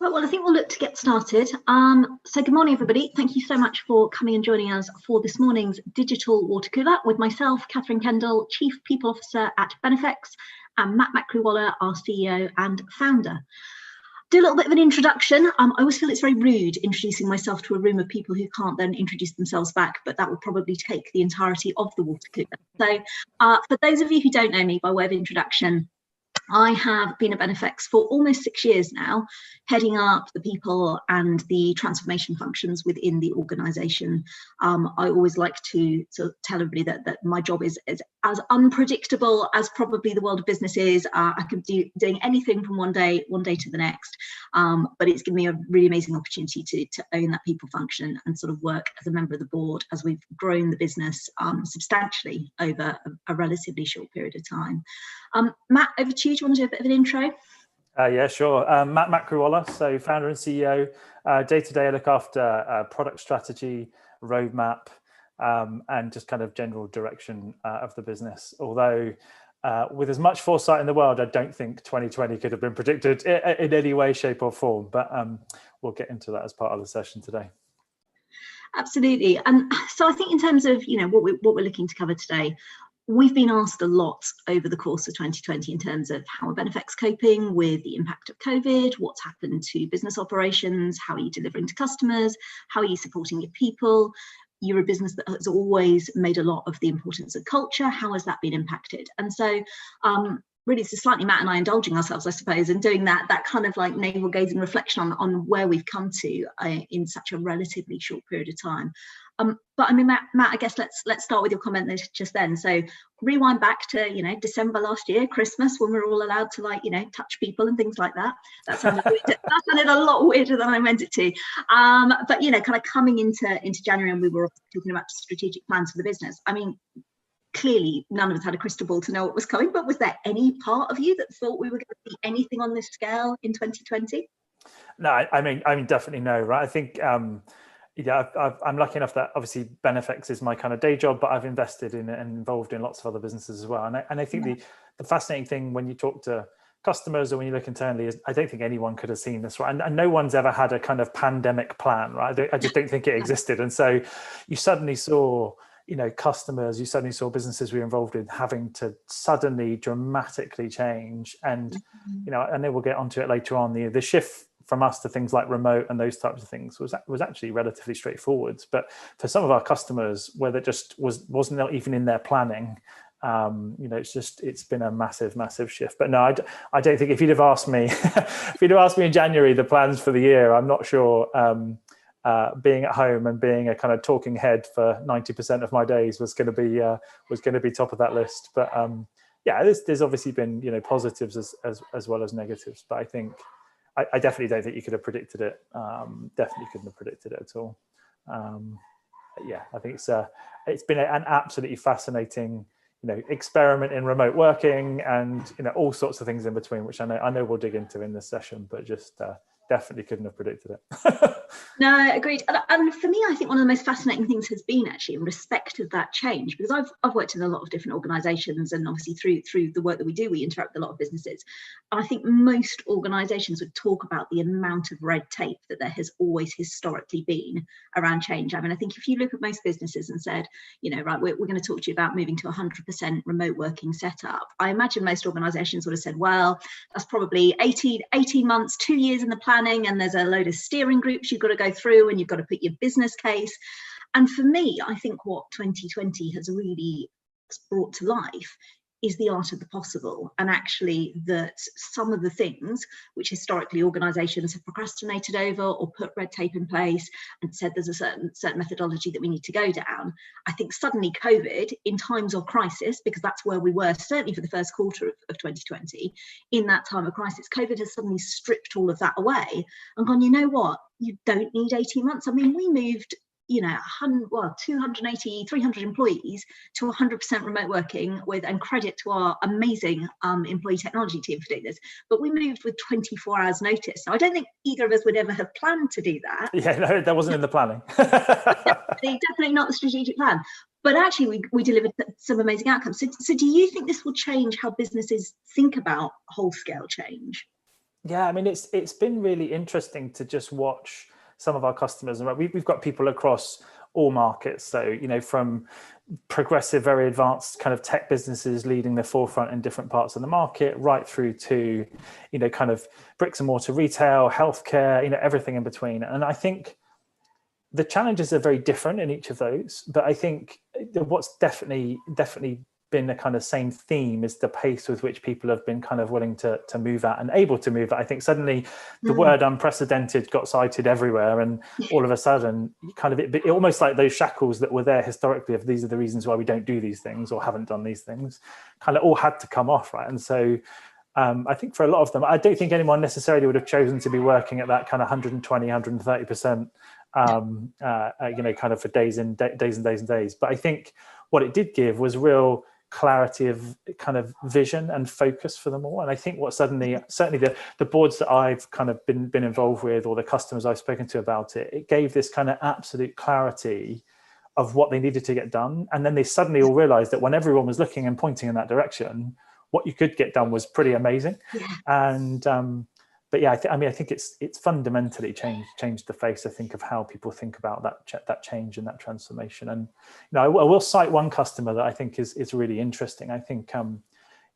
Right, well, I think we'll look to get started. So good morning, everybody. Thank you so much for coming and joining us for this morning's Digital Watercooler with myself, Kathryn Kendall, Chief People Officer at Benefex, and Matt Macri-Waller, our CEO and founder. Do a little bit of an introduction. I always feel it's very rude introducing myself to a room of people who can't then introduce themselves back, but that will probably take the entirety of the water cooler. So for those of you who don't know me, by way of introduction, I have been at Benefex for almost 6 years now, heading up the people and the transformation functions within the organisation. I always like to sort of tell everybody that my job is as unpredictable as probably the world of business is. I could be doing anything from one day to the next, but it's given me a really amazing opportunity to own that people function and sort of work as a member of the board as we've grown the business substantially over a relatively short period of time. Matt, over to you. Do you want to do a bit of an intro? Yeah, sure. Matt Macri-Waller, so founder and CEO. Day-to-day, I look after product strategy, roadmap, and just kind of general direction of the business. Although, with as much foresight in the world, I don't think 2020 could have been predicted in any way, shape, or form. But we'll get into that as part of the session today. Absolutely. So I think in terms of what we're looking to cover today, we've been asked a lot over the course of 2020 in terms of how are Benefex coping with the impact of COVID, what's happened to business operations, how are you delivering to customers, how are you supporting your people? You're a business that has always made a lot of the importance of culture. How has that been impacted? And so really, it's slightly Matt and I indulging ourselves, I suppose, and doing that kind of like navel gazing reflection on where we've come to in such a relatively short period of time. But I mean, Matt, I guess let's start with your comment just then. So rewind back to December last year, Christmas, when we were all allowed to touch people and things like that. That sounded a lot weirder than I meant it to. But kind of coming into January, and we were talking about strategic plans for the business. I mean, clearly none of us had a crystal ball to know what was coming, but was there any part of you that thought we were going to see anything on this scale in 2020? No, I mean definitely no, right? I think I'm lucky enough that obviously Benefex is my kind of day job, but I've invested in and involved in lots of other businesses as well. And I think the fascinating thing when you talk to customers or when you look internally is I don't think anyone could have seen this, right? And no one's ever had a kind of pandemic plan, right? I just don't think it existed. And so you suddenly saw customers, you suddenly saw businesses we were involved in having to suddenly dramatically change. And, I know we'll get onto it later on. The shift from us to things like remote and those types of things was actually relatively straightforward. But for some of our customers, where that just wasn't even in their planning, it's been a massive shift. But no, I don't think if you'd have asked me, in January, the plans for the year, I'm not sure. Being at home and being a kind of talking head for 90% of my days was going to be top of that list. But there's obviously been positives as well as negatives. But I think I definitely don't think you could have predicted it. Definitely couldn't have predicted it at all. I think it's been an absolutely fascinating experiment in remote working and all sorts of things in between, which I know we'll dig into in this session, but just definitely couldn't have predicted it. No, agreed. And for me, I think one of the most fascinating things has been actually in respect of that change, because I've worked in a lot of different organisations, and obviously through the work that we do, we interact with a lot of businesses. And I think most organisations would talk about the amount of red tape that there has always historically been around change. I mean, I think if you look at most businesses and said, right, we're going to talk to you about moving to 100% remote working setup, I imagine most organisations would have said, well, that's probably 18 months, 2 years in the planning, and there's a load of steering groups you've got to go through, and you've got to put your business case. And for me, I think what 2020 has really brought to life is the art of the possible, and actually that some of the things which historically organisations have procrastinated over or put red tape in place and said there's a certain methodology that we need to go down. I think suddenly COVID, in times of crisis, because that's where we were certainly for the first quarter of 2020, in that time of crisis, COVID has suddenly stripped all of that away and gone, you know what, you don't need 18 months. I mean, we moved 280, 300 employees to 100% remote working and credit to our amazing employee technology team for doing this. But we moved with 24 hours notice. So I don't think either of us would ever have planned to do that. Yeah, no, that wasn't in the planning. definitely not the strategic plan. But actually, we delivered some amazing outcomes. So do you think this will change how businesses think about whole-scale change? Yeah, I mean, it's been really interesting to just watch some of our customers, and we've got people across all markets. So, you know, from progressive, very advanced kind of tech businesses leading the forefront in different parts of the market, right through to, you know, kind of bricks and mortar retail, healthcare, you know, everything in between. And I think the challenges are very different in each of those, but I think what's definitely been a kind of same theme is the pace with which people have been kind of willing to move at and able to move at. I think suddenly the word unprecedented got cited everywhere, and all of a sudden kind of it almost like those shackles that were there historically of these are the reasons why we don't do these things or haven't done these things kind of all had to come off, right? And so I think for a lot of them, I don't think anyone necessarily would have chosen to be working at that kind of 120, 130%, you know, kind of for days and days. But I think what it did give was real clarity of kind of vision and focus for them all. And I think what certainly the boards that I've kind of been involved with, or the customers I've spoken to about it, it gave this kind of absolute clarity of what they needed to get done. And then they suddenly all realized that when everyone was looking and pointing in that direction, what you could get done was pretty amazing. And but yeah, I think it's fundamentally changed the face, I think, of how people think about that change and that transformation. And you know, I will cite one customer that I think is really interesting. I think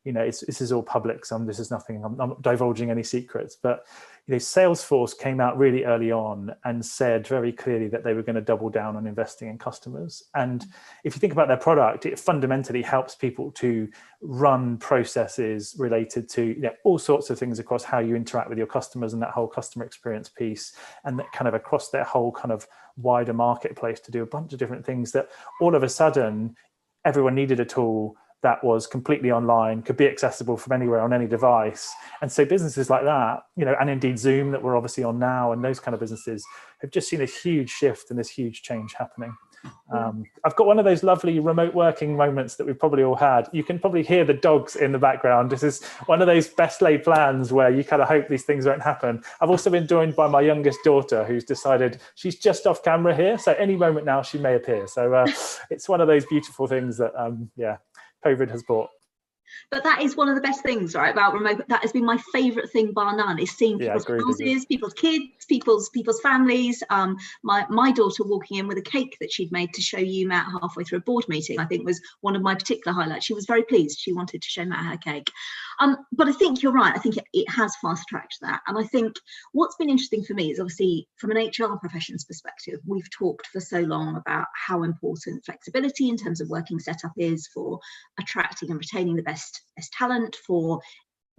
you know, this is all public, so this is nothing. I'm not divulging any secrets, but you know, Salesforce came out really early on and said very clearly that they were going to double down on investing in customers. And if you think about their product, it fundamentally helps people to run processes related to, you know, all sorts of things across how you interact with your customers and that whole customer experience piece, and that kind of across their whole kind of wider marketplace to do a bunch of different things that all of a sudden everyone needed a tool that was completely online, could be accessible from anywhere on any device. And so businesses like that, you know, and indeed Zoom that we're obviously on now, and those kind of businesses have just seen a huge shift and this huge change happening. I've got one of those lovely remote working moments that we've probably all had. You can probably hear the dogs in the background. This is one of those best laid plans where you kind of hope these things won't happen. I've also been joined by my youngest daughter, who's decided she's just off camera here. So any moment now she may appear. So it's one of those beautiful things that, COVID has brought. But that is one of the best things, right, about remote. That has been my favourite thing, bar none, is seeing people's houses, people's kids, people's families. My daughter walking in with a cake that she'd made to show you, Matt, halfway through a board meeting, I think was one of my particular highlights. She was very pleased. She wanted to show Matt her cake. But I think you're right. I think it has fast-tracked that. And I think what's been interesting for me is obviously from an HR profession's perspective, we've talked for so long about how important flexibility in terms of working setup is for attracting and retaining the best talent, for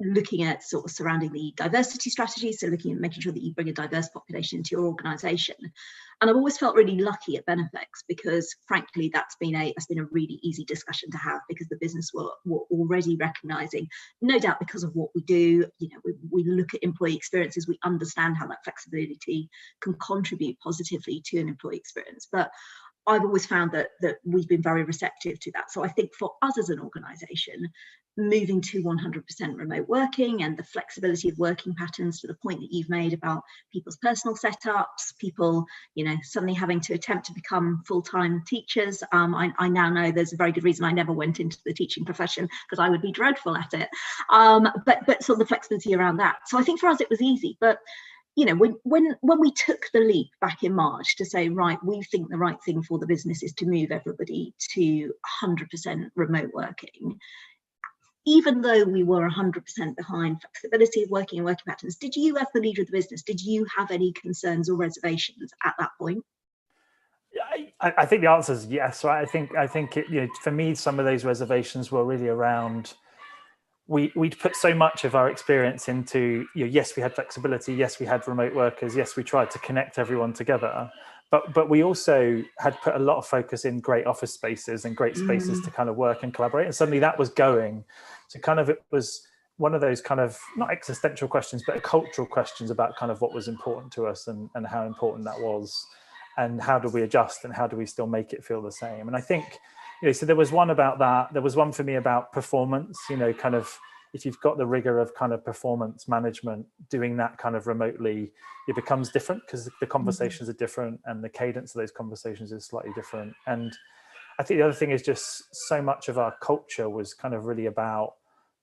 looking at sort of surrounding the diversity strategy, so looking at making sure that you bring a diverse population into your organisation. And I've always felt really lucky at Benefex because, frankly, that's been a really easy discussion to have, because the business were already recognising, no doubt because of what we do, you know, we look at employee experiences, we understand how that flexibility can contribute positively to an employee experience. But I've always found that we've been very receptive to that. So I think for us as an organisation, moving to 100% remote working and the flexibility of working patterns, to the point that you've made about people's personal setups, people, you know, suddenly having to attempt to become full-time teachers. I now know there's a very good reason I never went into the teaching profession, because I would be dreadful at it. But sort of the flexibility around that. So I think for us it was easy. But you know, when we took the leap back in March to say, right, we think the right thing for the business is to move everybody to 100% remote working, even though we were 100% behind flexibility of working and working patterns, did you, as the leader of the business, did you have any concerns or reservations at that point? I think the answer is yes, right? I think it, you know, for me, some of those reservations were really around, we'd put so much of our experience into, you know, yes, we had flexibility, yes, we had remote workers, yes, we tried to connect everyone together, but we also had put a lot of focus in great office spaces and great spaces to kind of work and collaborate. And suddenly that was going. So kind of it was one of those kind of not existential questions, but cultural questions about kind of what was important to us and how important that was, and how do we adjust and how do we still make it feel the same. And I think, you know, so there was one about that. There was one for me about performance, you know, kind of if you've got the rigor of kind of performance management, doing that kind of remotely, it becomes different because the conversations are different and the cadence of those conversations is slightly different. And I think the other thing is just so much of our culture was kind of really about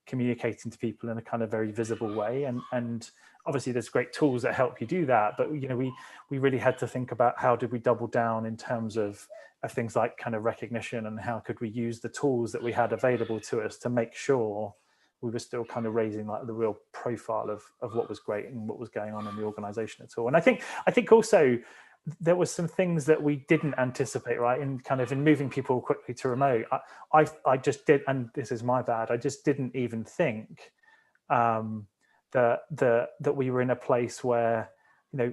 communicating to people in a kind of very visible way. And obviously there's great tools that help you do that, but we really had to think about how did we double down in terms of things like kind of recognition, and how could we use the tools that we had available to us to make sure we were still kind of raising like the real profile of what was great and what was going on in the organization at all. And I think also there was some things that we didn't anticipate, right? In moving people quickly to remote. I just did, and this is my bad, I just didn't even think that we were in a place where,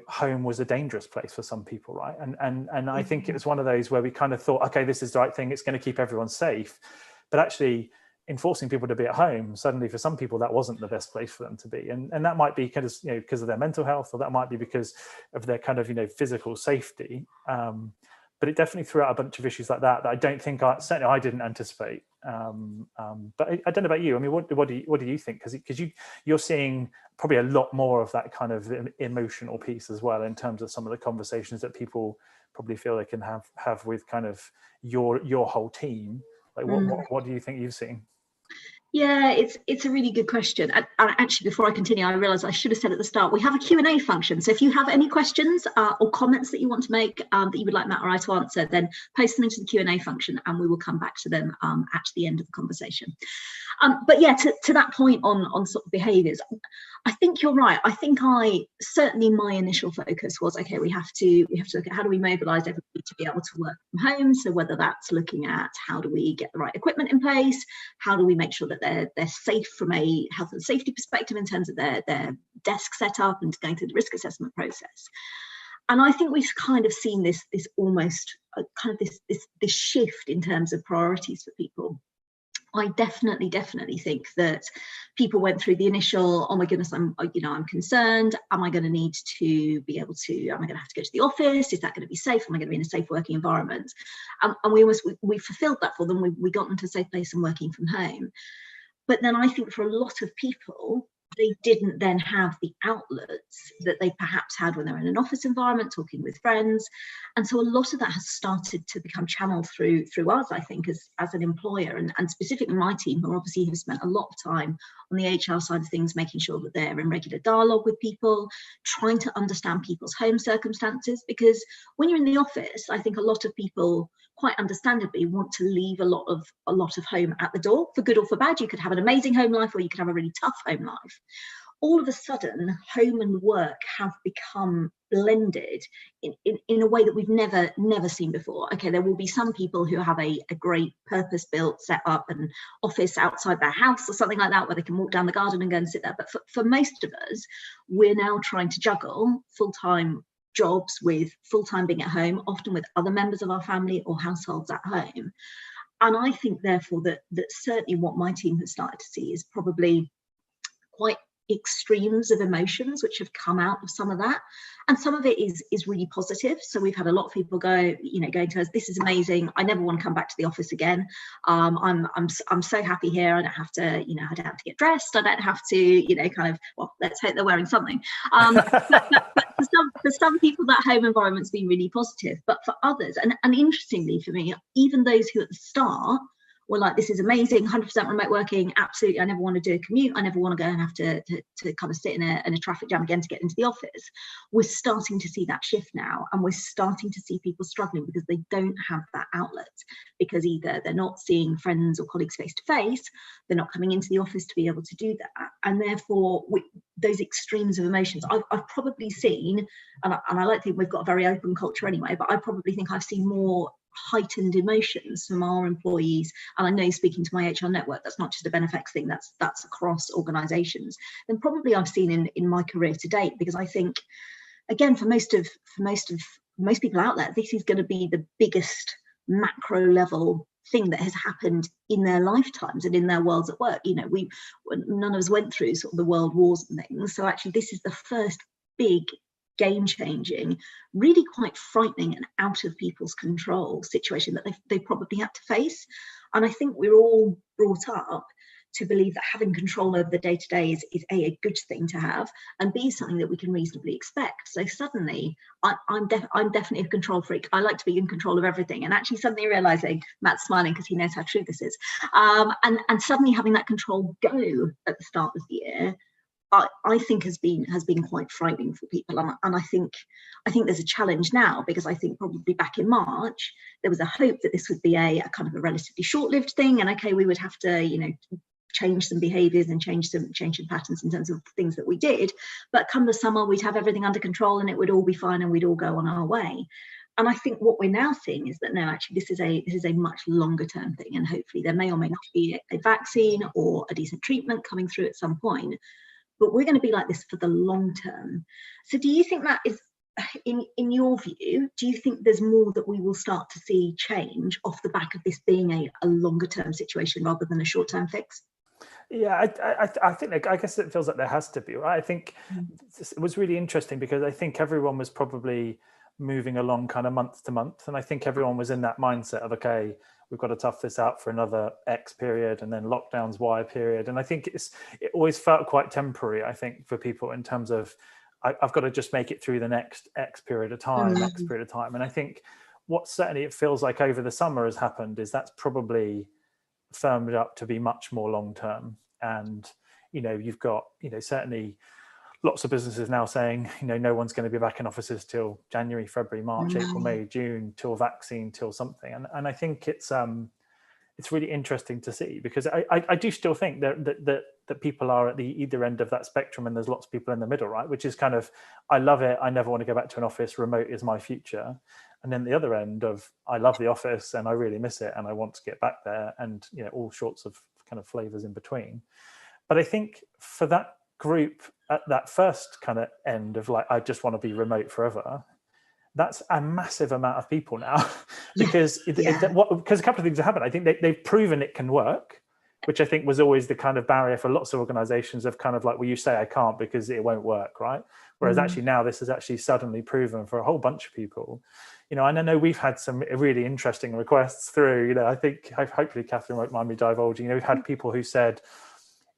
home was a dangerous place for some people, right? And I think it was one of those where we kind of thought, okay, this is the right thing, it's going to keep everyone safe. But actually enforcing people to be at home, suddenly for some people that wasn't the best place for them to be. And that might be because of their mental health, or that might be because of their physical safety. But it definitely threw out a bunch of issues like that I don't think certainly I didn't anticipate. But I don't know about you. I mean, what do you think? Because you're seeing probably a lot more of that kind of emotional piece as well, in terms of some of the conversations that people probably feel they can have with kind of your whole team. Like what do you think you've seen? Yeah, it's a really good question. And actually, before I continue, I realised I should have said at the start, we have a Q&A function. So if you have any questions or comments that you want to make that you would like Matt or I to answer, then post them into the Q&A function and we will come back to them at the end of the conversation. But yeah, to that point on sort of behaviours, I think you're right. I think certainly my initial focus was, okay, we have to look at how do we mobilise everybody to be able to work from home. So whether that's looking at how do we get the right equipment in place, how do we make sure that they're safe from a health and safety perspective in terms of their desk setup and going through the risk assessment process. And I think we've kind of seen this almost kind of this shift in terms of priorities for people. I definitely think that people went through the initial, oh my goodness, I'm concerned. Am I going to need to be able to, am I going to have to go to the office? Is that going to be safe? Am I going to be in a safe working environment? And we fulfilled that for them. We got them to a safe place and working from home. But then I think for a lot of people, they didn't then have the outlets that they perhaps had when they're in an office environment, talking with friends. And so a lot of that has started to become channeled through us, I think, as an employer, and specifically my team, who obviously have spent a lot of time on the HR side of things, making sure that they're in regular dialogue with people, trying to understand people's home circumstances. Because when you're in the office, I think a lot of people, quite understandably, want to leave a lot of home at the door, for good or for bad. You could have an amazing home life, or you could have a really tough home life. All of a sudden, home and work have become blended in a way that we've never seen before. Okay, there will be some people who have a great purpose-built set up an office outside their house or something like that, where they can walk down the garden and go and sit there. But for most of us, we're now trying to juggle full-time jobs with full-time being at home, often with other members of our family or households at home. And I think, therefore, that certainly what my team has started to see is probably quite extremes of emotions which have come out of some of that, and some of it is really positive. So we've had a lot of people going to us, this is amazing, I never want to come back to the office again. I'm so happy here. I don't have to I don't have to get dressed, I don't have to well, let's hope they're wearing something. But for some people, that home environment's been really positive. But for others, and interestingly for me, even those who at the start were like, this is amazing, 100% remote working, absolutely, I never want to do a commute, I never want to go and have to kind of sit in a traffic jam again to get into the office. We're starting to see that shift now, and we're starting to see people struggling because they don't have that outlet, because either they're not seeing friends or colleagues face to face, they're not coming into the office to be able to do that, and therefore those extremes of emotions I've probably seen, and I like to think we've got a very open culture anyway, but I probably think I've seen more heightened emotions from our employees. And I know, speaking to my HR network, that's not just a Benefex thing, that's across organizations, than probably I've seen in my career to date. Because I think, again, for most people out there, this is going to be the biggest macro level thing that has happened in their lifetimes and in their worlds at work. None of us went through sort of the world wars and things, so actually this is the first big game-changing, really quite frightening and out of people's control situation that they probably had to face. And I think we're all brought up to believe that having control over the day-to-day is a good thing to have, and B, something that we can reasonably expect. So suddenly I'm definitely a control freak. I like to be in control of everything, and actually suddenly realizing, Matt's smiling because he knows how true this is, and suddenly having that control go at the start of the year, I think has been quite frightening for people, and I think there's a challenge now, because I think probably back in March there was a hope that this would be a kind of a relatively short-lived thing, and okay, we would have to change some behaviours and change some patterns in terms of things that we did, but come the summer we'd have everything under control and it would all be fine and we'd all go on our way. And I think what we're now seeing is that no, actually this is a much longer term thing, and hopefully there may or may not be a vaccine or a decent treatment coming through at some point, but we're going to be like this for the long term. So do you think that is, in your view, do you think there's more that we will start to see change off the back of this being a longer term situation rather than a short term fix? Yeah, I think, I guess it feels like there has to be, right? I think it was really interesting because I think everyone was probably moving along kind of month to month, and I think everyone was in that mindset of, okay, we've got to tough this out for another X period and then lockdowns Y period. And I think it always felt quite temporary, I think, for people in terms of I've got to just make it through the next X period of time, X period of time. And I think what certainly it feels like over the summer has happened is that's probably firmed up to be much more long term. And you've got certainly lots of businesses now saying no one's going to be back in offices till January, February, March, April, May, June, till vaccine, till something. And I think it's really interesting to see, because I do still think that people are at the either end of that spectrum, and there's lots of people in the middle, right? Which is kind of, I love it, I never want to go back to an office, remote is my future. And then the other end of, I love the office and I really miss it and I want to get back there, and all sorts of kind of flavors in between. But I think for that group at that first kind of end of like, I just want to be remote forever, that's a massive amount of people now. because because a couple of things have happened. I think they've proven it can work, which I think was always the kind of barrier for lots of organizations of kind of like, well, you say I can't because it won't work, right? Whereas actually now this is actually suddenly proven for a whole bunch of people. And I know we've had some really interesting requests through, I think hopefully Kathryn won't mind me divulging, we've had people who said,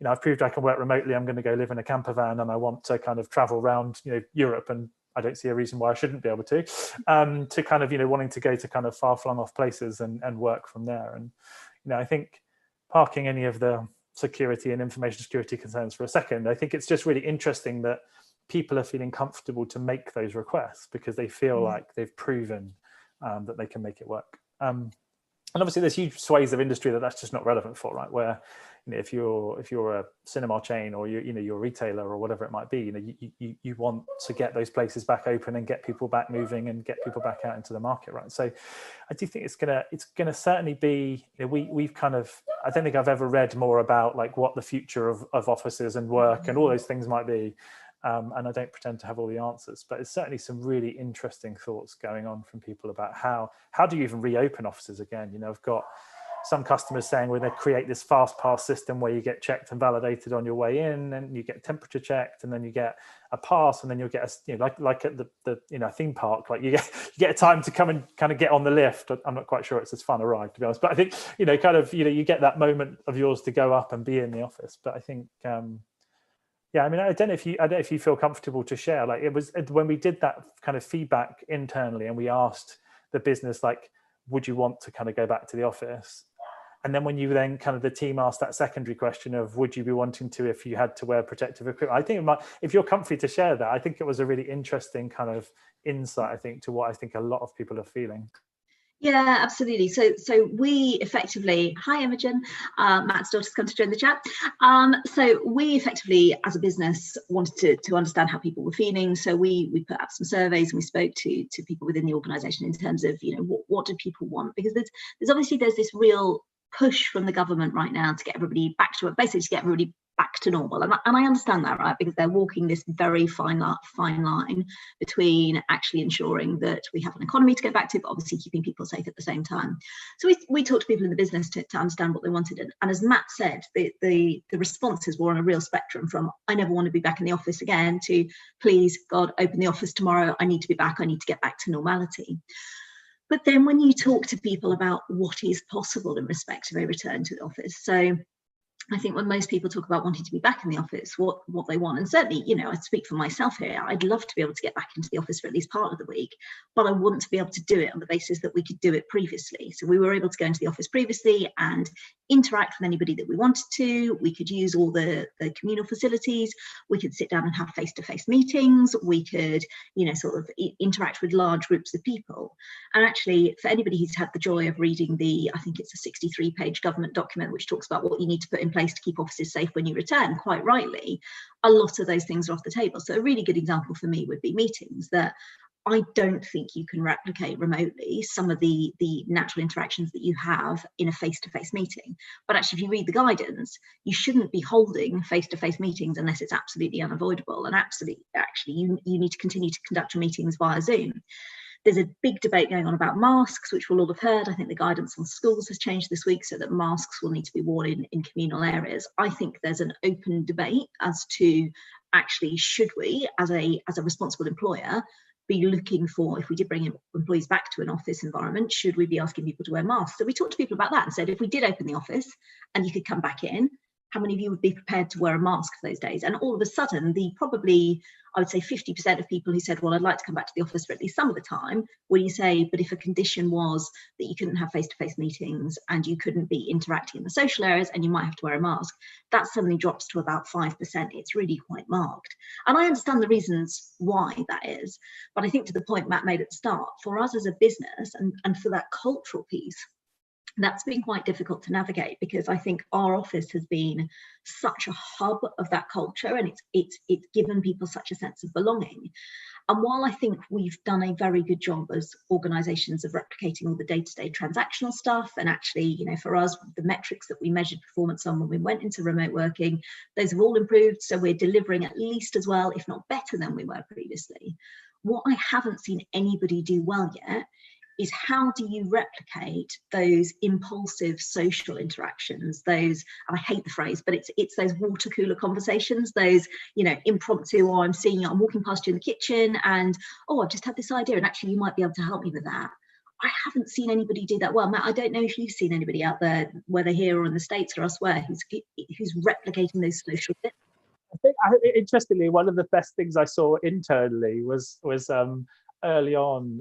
I've proved I can work remotely, I'm going to go live in a camper van and I want to kind of travel around, Europe, and I don't see a reason why I shouldn't be able to kind of, wanting to go to kind of far flung off places and work from there. And, I think parking any of the security and information security concerns for a second, I think it's just really interesting that people are feeling comfortable to make those requests because they feel like they've proven that they can make it work. And obviously there's huge swathes of industry that's just not relevant for, right? Where, if you're a cinema chain or you're a retailer or whatever it might be, you want to get those places back open and get people back moving and get people back out into the market, right? So I do think it's gonna certainly be, we've kind of, I don't think I've ever read more about like what the future of offices and work and all those things might be. And I don't pretend to have all the answers, but it's certainly some really interesting thoughts going on from people about how do you even reopen offices again? I've got some customers saying we're going to create this fast pass system where you get checked and validated on your way in, and you get temperature checked, and then you get a pass, and then you'll get a, like at the theme park, like you get a time to come and kind of get on the lift. I'm not quite sure it's as fun a ride, to be honest, but I think you get that moment of yours to go up and be in the office. But I think I mean, I don't know if you feel comfortable to share. Like, it was when we did that kind of feedback internally, and we asked the business, like, would you want to kind of go back to the office? And then when you then kind of the team asked that secondary question of, would you be wanting to if you had to wear protective equipment? I think if you're comfy to share that, I think it was a really interesting kind of insight, I think, to what I think a lot of people are feeling. Yeah, absolutely. So we effectively, hi Imogen, Matt's daughter's come to join the chat. So we effectively, as a business, wanted to understand how people were feeling. So we put out some surveys and we spoke to people within the organisation in terms of, what do people want? Because there's this real push from the government right now to get everybody back to it, basically to get everybody back to normal. And I understand that, right? Because they're walking this very fine line between actually ensuring that we have an economy to go back to, but obviously keeping people safe at the same time. So we talked to people in the business to understand what they wanted. And as Matt said, the responses were on a real spectrum from, I never want to be back in the office again, to, please, God, open the office tomorrow. I need to be back. I need to get back to normality. But then when you talk to people about what is possible in respect of a return to the office, so I think when most people talk about wanting to be back in the office, what they want, and certainly, you know, I speak for myself here, I'd love to be able to get back into the office for at least part of the week, but I want to be able to do it on the basis that we could do it previously. So we were able to go into the office previously and interact with anybody that we wanted to. We could use all the communal facilities. We could sit down and have face-to-face meetings. We could, you know, sort of interact with large groups of people. And actually, for anybody who's had the joy of reading I think it's a 63-page government document which talks about what you need to put in place to keep offices safe when you return, quite rightly, a lot of those things are off the table. So a really good example for me would be meetings that I don't think you can replicate remotely some of the natural interactions that you have in a face-to-face meeting. But actually, if you read the guidance, you shouldn't be holding face-to-face meetings unless it's absolutely unavoidable. And actually, you need to continue to conduct your meetings via Zoom. There's a big debate going on about masks, which we'll all have heard. I think the guidance on schools has changed this week so that masks will need to be worn in communal areas. I think there's an open debate as to actually, should we, as a responsible employer, be looking for, if we did bring employees back to an office environment, should we be asking people to wear masks? So we talked to people about that and said, if we did open the office and you could come back in, how many of you would be prepared to wear a mask for those days? And all of a sudden, probably, I would say 50% of people who said, well, I'd like to come back to the office for at least some of the time, when you say, but if a condition was that you couldn't have face-to-face meetings and you couldn't be interacting in the social areas and you might have to wear a mask, that suddenly drops to about 5%. It's really quite marked. And I understand the reasons why that is. But I think to the point Matt made at the start, for us as a business and for that cultural piece, that's been quite difficult to navigate, because I think our office has been such a hub of that culture, and it's given people such a sense of belonging. And while I think we've done a very good job as organisations of replicating all the day-to-day transactional stuff, and actually, you know, for us, the metrics that we measured performance on when we went into remote working, those have all improved. So we're delivering at least as well, if not better than we were previously. What I haven't seen anybody do well yet is, how do you replicate those impulsive social interactions, those, and I hate the phrase, but it's those water cooler conversations, those, you know, impromptu, or I'm walking past you in the kitchen and, oh, I've just had this idea and actually you might be able to help me with that. I haven't seen anybody do that well. Matt, I don't know if you've seen anybody out there, whether here or in the States or elsewhere, who's replicating those social bits. I think, interestingly, one of the best things I saw internally was early on,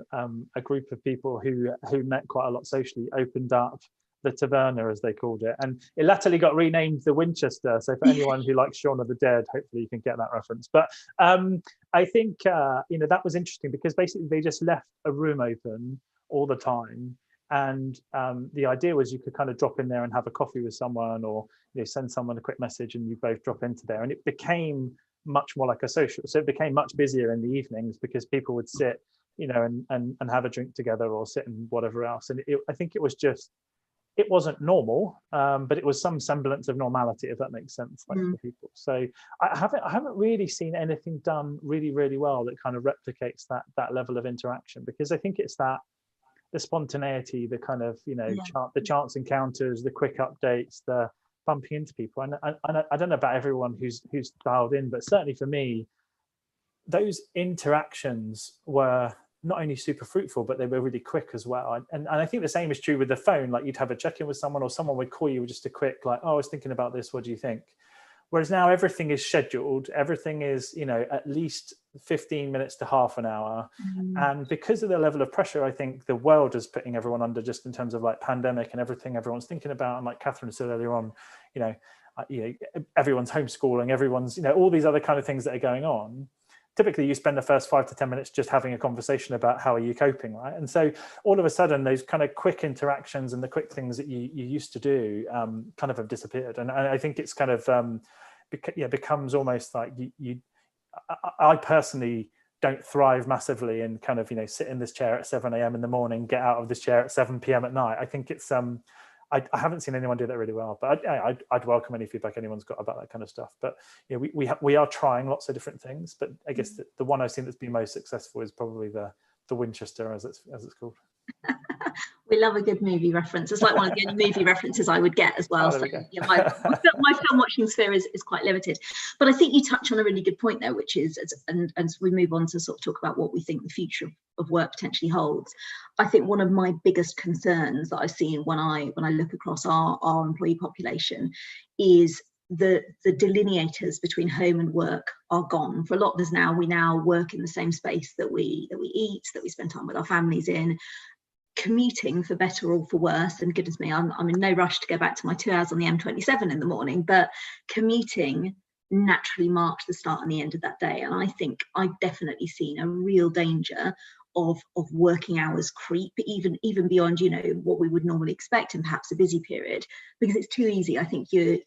a group of people who met quite a lot socially opened up the Taverna, as they called it, and it latterly got renamed the Winchester. So for anyone who likes Shaun of the Dead, hopefully you can get that reference. But I think you know, that was interesting, because basically they just left a room open all the time, and the idea was you could kind of drop in there and have a coffee with someone, or, you know, send someone a quick message and you both drop into there, and it became much more like a social. So it became much busier in the evenings, because people would sit, you know, and have a drink together, or sit and whatever else. And I think it was just, it wasn't normal, but it was some semblance of normality, if that makes sense, like, for people. So I haven't really seen anything done really, really well that kind of replicates that level of interaction, because I think it's the spontaneity, the kind of, you know, the chance encounters, the quick updates, the bumping into people. And I don't know about everyone who's dialed in, but certainly for me, those interactions were not only super fruitful, but they were really quick as well. And I think the same is true with the phone. Like, you'd have a check-in with someone, or someone would call you with just a quick, like, oh, I was thinking about this, what do you think? Whereas now everything is scheduled, everything is, you know, at least 15 minutes to half an hour. And because of the level of pressure, I think the world is putting everyone under, just in terms of like pandemic and everything everyone's thinking about. And like Kathryn said earlier on, you know, everyone's homeschooling, everyone's, you know, all these other kind of things that are going on. Typically you spend the first 5 to 10 minutes just having a conversation about how are you coping, right? And so all of a sudden those kind of quick interactions and the quick things that you used to do kind of have disappeared. And I think it's kind of becomes almost like I personally don't thrive massively in kind of, you know, sit in this chair at 7 a.m. in the morning, get out of this chair at 7 p.m. at night. I think it's I haven't seen anyone do that really well, but I'd welcome any feedback anyone's got about that kind of stuff. But you know, we are trying lots of different things, but I guess the one I've seen that's been most successful is probably the Winchester, as it's called. We love a good movie reference. It's like one of the only movie references I would get as well. So yeah, my film watching sphere is quite limited. But I think you touch on a really good point there, which is, and as we move on to sort of talk about what we think the future of work potentially holds, I think one of my biggest concerns that I've seen when I look across our employee population is the delineators between home and work are gone. For a lot of us now, we now work in the same space that we eat, that we spend time with our families in. Commuting, for better or for worse, and goodness me, I'm in no rush to go back to my 2 hours on the M27 in the morning, but commuting naturally marks the start and the end of that day. And I think I've definitely seen a real danger of working hours creep, even beyond, you know, what we would normally expect in perhaps a busy period, because it's too easy. I think your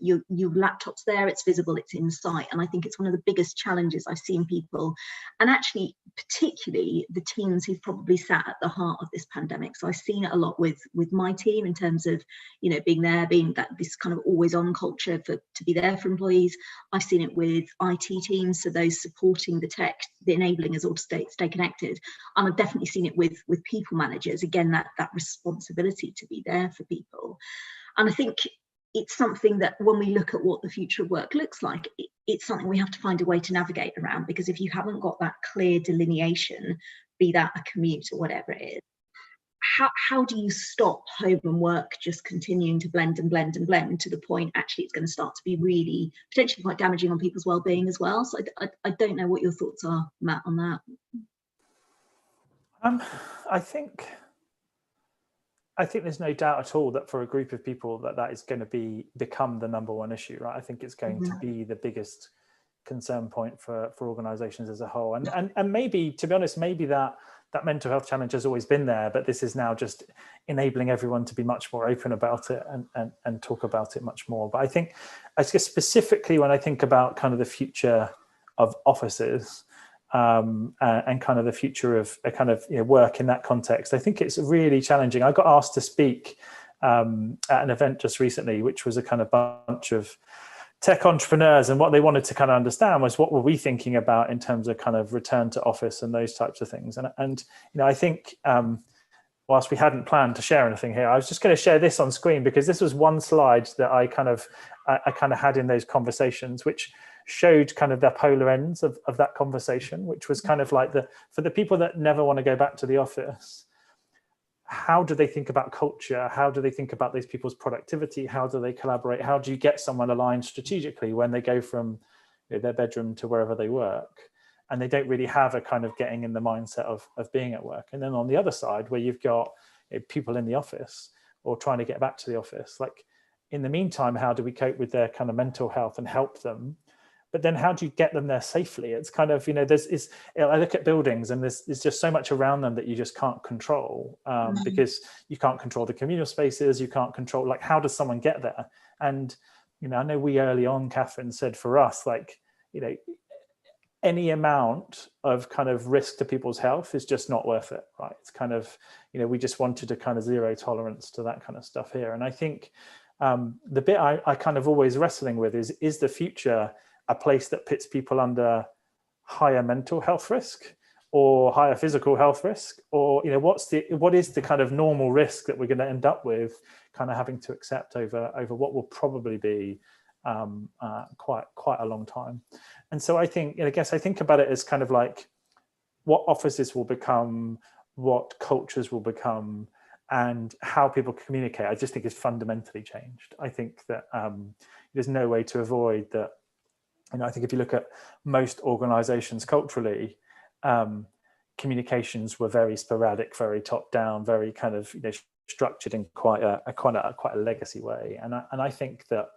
laptop's there, it's visible, it's in sight, and I think it's one of the biggest challenges I've seen people, and actually particularly the teams who've probably sat at the heart of this pandemic. So I've seen it a lot with my team in terms of, you know, being there, being that this kind of always on culture to be there for employees. I've seen it with IT teams, so those supporting the tech, the enabling us all to stay connected. And I've definitely seen it with people managers, again, that responsibility to be there for people. And I think it's something that when we look at what the future of work looks like, it's something we have to find a way to navigate around, because if you haven't got that clear delineation, be that a commute or whatever it is, how do you stop home and work just continuing to blend and blend and blend to the point actually it's going to start to be really potentially quite damaging on people's well-being as well? So I don't know what your thoughts are, Matt, on that. I think there's no doubt at all that for a group of people that is going to become the number one issue, right? I think it's going to be the biggest concern point for organizations as a whole. And maybe, to be honest, maybe that mental health challenge has always been there, but this is now just enabling everyone to be much more open about it and talk about it much more. But I guess specifically when I think about kind of the future of offices, and kind of the future of a kind of, you know, work in that context, I think it's really challenging. I got asked to speak at an event just recently, which was a kind of bunch of tech entrepreneurs, and what they wanted to kind of understand was what were we thinking about in terms of kind of return to office and those types of things. And you know, I think whilst we hadn't planned to share anything here, I was just going to share this on screen because this was one slide that I kind of had in those conversations, which showed kind of the polar ends of that conversation, which was kind of like for the people that never want to go back to the office, how do they think about culture? How do they think about those people's productivity? How do they collaborate? How do you get someone aligned strategically when they go from, you know, their bedroom to wherever they work, and they don't really have a kind of getting in the mindset of being at work? And then on the other side, where you've got, you know, people in the office or trying to get back to the office, like in the meantime, how do we cope with their kind of mental health and help them? But then how do you get them there safely? It's kind of, you know, I look at buildings and there's just so much around them that you just can't control, because you can't control the communal spaces, you can't control, like, how does someone get there? And, you know, I know we early on, Kathryn, said for us, like, you know, any amount of kind of risk to people's health is just not worth it, right? It's kind of, you know, we just wanted a kind of zero tolerance to that kind of stuff here. And I think the bit I kind of always wrestling with is the future a place that puts people under higher mental health risk or higher physical health risk? Or, you know, what is the kind of normal risk that we're going to end up with kind of having to accept over what will probably be quite a long time? And so I think, you know, I guess I think about it as kind of like what offices will become, what cultures will become, and how people communicate, I just think is fundamentally changed. I think that there's no way to avoid that. You know, I think if you look at most organizations culturally, communications were very sporadic, very top down, very kind of, you know, structured in quite a legacy way. And I think that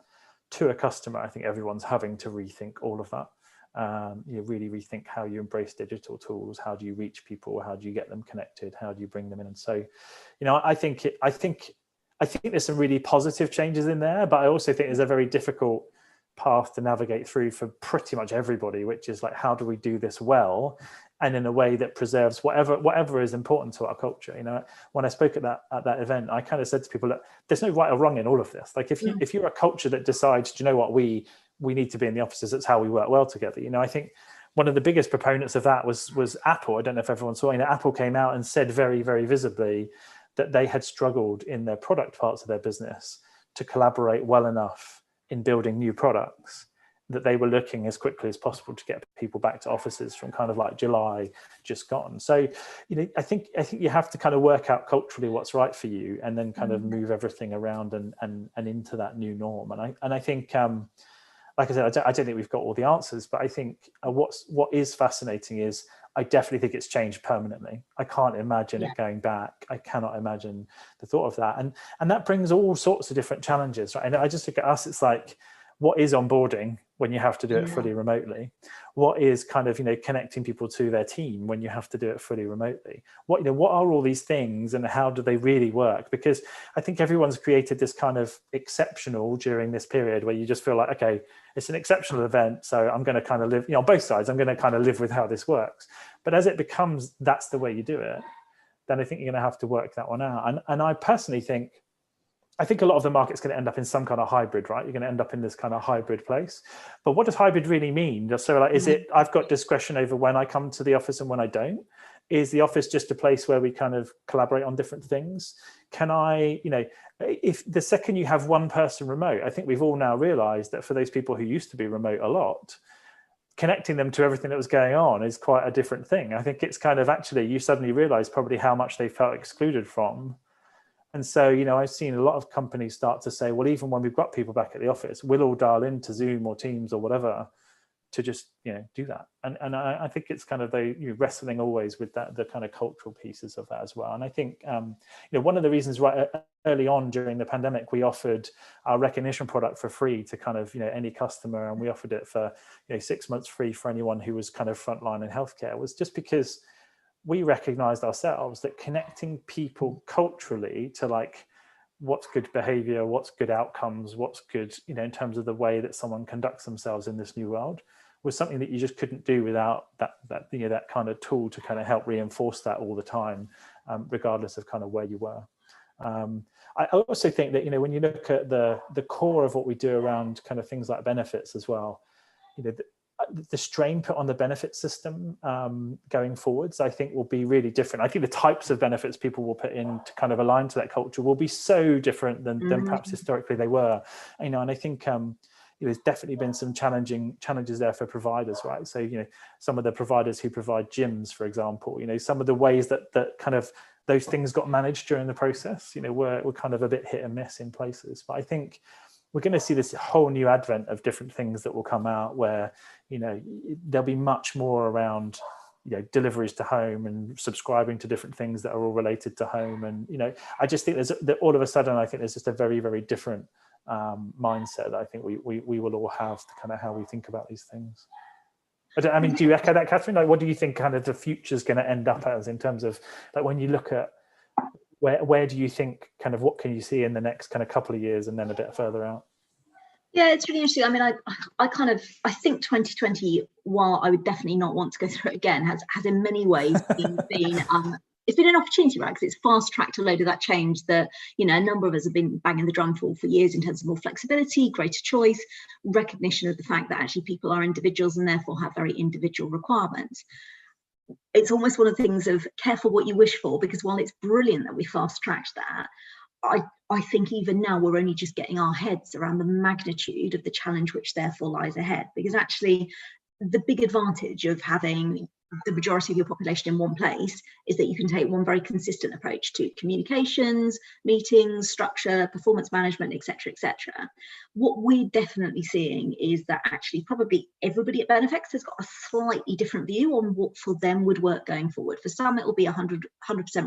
to a customer, I think everyone's having to rethink all of that. You know, really rethink how you embrace digital tools. How do you reach people? How do you get them connected? How do you bring them in? And so, you know, I think there's some really positive changes in there, but I also think there's a very difficult path to navigate through for pretty much everybody, which is like, how do we do this well and in a way that preserves whatever is important to our culture? You know, when I spoke at that event, I kind of said to people that there's no right or wrong in all of this. Like if you're a culture that decides, do you know what, we need to be in the offices, that's how we work well together. You know, I think one of the biggest proponents of that was Apple. I don't know if everyone saw, you know, Apple came out and said very, very visibly that they had struggled in their product parts of their business to collaborate well enough in building new products, that they were looking as quickly as possible to get people back to offices from kind of like July just gone. So, I think you have to kind of work out culturally what's right for you, and then kind of move everything around and into that new norm. And I think, like I said, I don't think we've got all the answers, but I think what is fascinating is I definitely think it's changed permanently. I can't imagine it going back. I cannot imagine the thought of that. And that brings all sorts of different challenges, right? And I just look at us, it's like, what is onboarding when you have to do it fully remotely? What is kind of, connecting people to their team when you have to do it fully remotely? What are all these things, and how do they really work? Because I think everyone's created this kind of exceptional during this period where you just feel like, okay, it's an exceptional event, so I'm going to kind of live, on both sides, I'm going to kind of live with how this works. But as it becomes, that's the way you do it, then I think you're going to have to work that one out. And I personally think a lot of the market's going to end up in some kind of hybrid, right? You're going to end up in this kind of hybrid place. But what does hybrid really mean? So like, is it, I've got discretion over when I come to the office and when I don't? Is the office just a place where we kind of collaborate on different things? Can I, if the second you have one person remote, I think we've all now realized that for those people who used to be remote a lot, connecting them to everything that was going on is quite a different thing. I think it's kind of actually, you suddenly realize probably how much they felt excluded from. And so, I've seen a lot of companies start to say, well, even when we've got people back at the office, we'll all dial into Zoom or Teams or whatever to just, do that. And I think it's kind of wrestling always with that, the kind of cultural pieces of that as well. And I think, one of the reasons right early on during the pandemic, we offered our recognition product for free to kind of, any customer, and we offered it for, 6 months free for anyone who was kind of frontline in healthcare, was just because we recognized ourselves that connecting people culturally to like what's good behavior, what's good outcomes, what's good, in terms of the way that someone conducts themselves in this new world, was something that you just couldn't do without that kind of tool to kind of help reinforce that all the time, regardless of kind of where you were. I also think that, when you look at the core of what we do around kind of things like benefits as well, the strain put on the benefit system going forwards, I think will be really different. I think the types of benefits people will put in to kind of align to that culture will be so different than perhaps historically they were. And I think there's definitely been some challenges there for providers, right? So, some of the providers who provide gyms, for example, some of the ways that kind of those things got managed during the process, were kind of a bit hit and miss in places. But I think we're going to see this whole new advent of different things that will come out where, there'll be much more around, deliveries to home and subscribing to different things that are all related to home. And, I just think all of a sudden, I think there's just a very, very different mindset that I think we will all have to kind of how we think about these things. I mean, do you echo that, Kathryn? Like, what do you think kind of the future's going to end up as in terms of like when you look at where do you think kind of what can you see in the next kind of couple of years and then a bit further out? Yeah, it's really interesting. I mean, I think 2020, while I would definitely not want to go through it again, has in many ways been it's been an opportunity, right? Because it's fast tracked a load of that change that, a number of us have been banging the drum for years in terms of more flexibility, greater choice, recognition of the fact that actually people are individuals and therefore have very individual requirements. It's almost one of the things of careful what you wish for, because while it's brilliant that we fast tracked that, I think even now we're only just getting our heads around the magnitude of the challenge which therefore lies ahead. Because actually the big advantage of having the majority of your population in one place is that you can take one very consistent approach to communications, meetings, structure, performance management, etc., etc. What we're definitely seeing is that actually probably everybody at Benefex has got a slightly different view on what for them would work going forward. For some, it will be 100%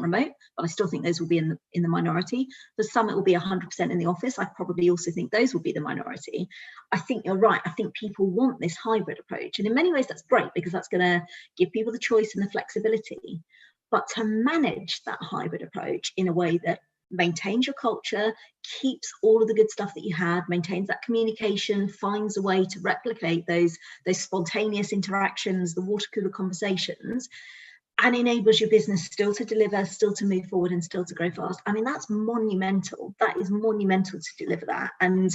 remote, but I still think those will be in the minority. For some, it will be 100% in the office. I probably also think those will be the minority. I think you're right. I think people want this hybrid approach. And in many ways, that's great because that's going to give people the choice and the flexibility. But to manage that hybrid approach in a way that maintains your culture, keeps all of the good stuff that you have, maintains that communication, finds a way to replicate those spontaneous interactions, the water cooler conversations, and enables your business still to deliver, still to move forward, and still to grow fast. I mean, that's monumental. That is monumental to deliver that. And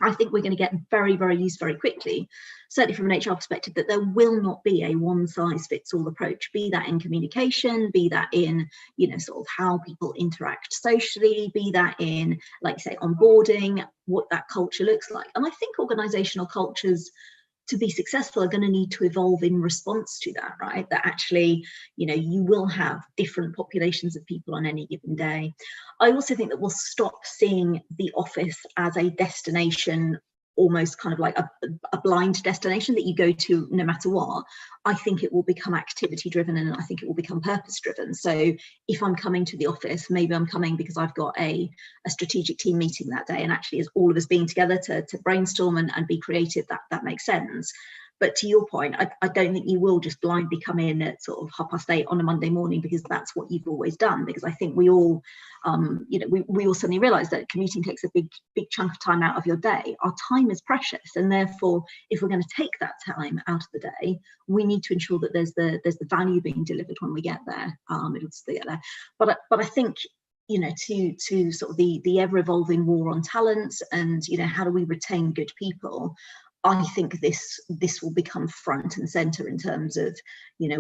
I think we're going to get very, very used very quickly, certainly from an HR perspective, that there will not be a one-size-fits-all approach, be that in communication, be that in, sort of how people interact socially, be that in, like you say, onboarding, what that culture looks like. And I think organizational cultures, to be successful, are going to need to evolve in response to that, right? That actually, you will have different populations of people on any given day. I also think that we'll stop seeing the office as a destination, almost kind of like a blind destination that you go to no matter what. I think it will become activity driven, and I think it will become purpose driven. So if I'm coming to the office, maybe I'm coming because I've got a strategic team meeting that day, and actually as all of us being together to brainstorm and be creative, that makes sense. But to your point, I don't think you will just blindly come in at sort of 8:30 on a Monday morning because that's what you've always done. Because I think we all, we all suddenly realise that commuting takes a big chunk of time out of your day. Our time is precious, and therefore, if we're going to take that time out of the day, we need to ensure that there's the value being delivered when we get there. But I think, to sort of the ever evolving war on talent, and how do we retain good people. I think this will become front and center in terms of,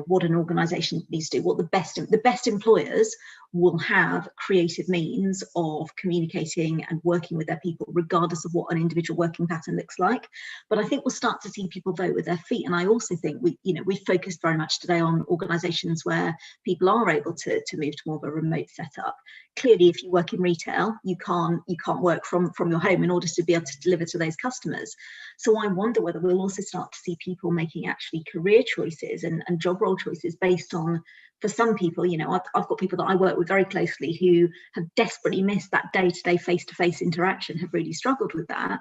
what an organization needs to do, what the best employers will have creative means of communicating and working with their people, regardless of what an individual working pattern looks like. But I think we'll start to see people vote with their feet. And I also think we focused very much today on organizations where people are able to move to more of a remote setup. Clearly, if you work in retail, you can't work from your home in order to be able to deliver to those customers. So I wonder whether we'll also start to see people making actually career choices and job role choices based on, for some people, I've got people that I work with very closely who have desperately missed that day-to-day face-to-face interaction, have really struggled with that.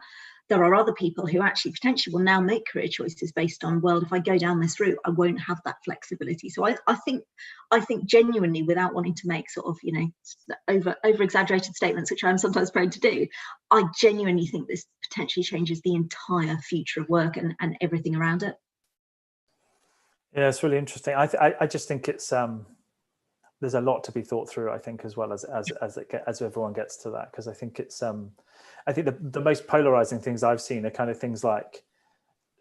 There are other people who actually potentially will now make career choices based on, well, if I go down this route, I won't have that flexibility. So I think genuinely, without wanting to make sort of, over exaggerated statements, which I'm sometimes prone to do, I genuinely think this potentially changes the entire future of work and everything around it. Yeah, it's really interesting. I just think it's there's a lot to be thought through, I think, as well as everyone gets to that, because I think it's I think the most polarizing things I've seen are kind of things like